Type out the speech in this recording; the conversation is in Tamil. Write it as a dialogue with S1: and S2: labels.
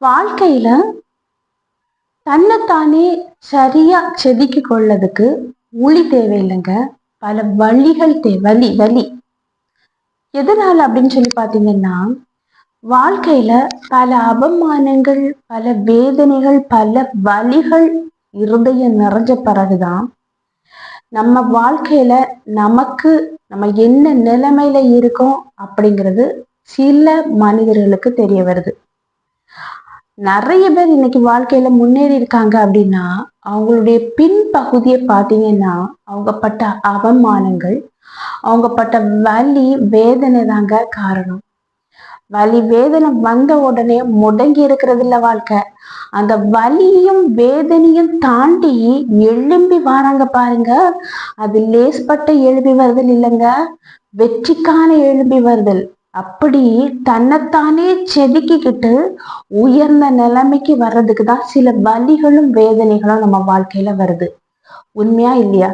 S1: வாழ்க்கையில தன்னைத்தானே சரியா செதுக்கி கொள்ளதுக்கு உளி தேவையில்லைங்க. பல வழிகள் வலி வலி எதனால அப்படின்னு சொல்லி பாத்தீங்கன்னா, வாழ்க்கையில பல அவமானங்கள், பல வேதனைகள், பல வலிகள் இருதயம் நிறைஞ்ச பிறகுதான் நம்ம வாழ்க்கையில நமக்கு நம்ம என்ன நிலைமையில இருக்கோம் அப்படிங்கிறது சில மனிதர்களுக்கு தெரிய வருது. நிறைய பேர் இன்னைக்கு வாழ்க்கையில முன்னேறி இருக்காங்க அப்படின்னா, அவங்களுடைய பின்பகுதியை பார்த்தீங்கன்னா, அவங்க பட்ட அவமானங்கள், அவங்க பட்ட வலி வேதனை தாங்க காரணம். வலி வேதனை வந்த உடனே முடங்கி இருக்கிறது இல்ல வாழ்க்கை. அந்த வலியும் வேதனையும் தாண்டி எழும்பி வராங்க பாருங்க. அது லேஸ்பட்ட எழும்பி வருதல் இல்லைங்க, வெற்றிக்கான எழும்பி வருதல். அப்படி தன்னைத்தானே செதுக்கிக்கிட்டு உயர்ந்த நிலைமைக்கு வர்றதுக்கு தான் சில வலிகளும் வேதனைகளும் நம்ம வாழ்க்கையில வருது. உண்மையா இல்லையா?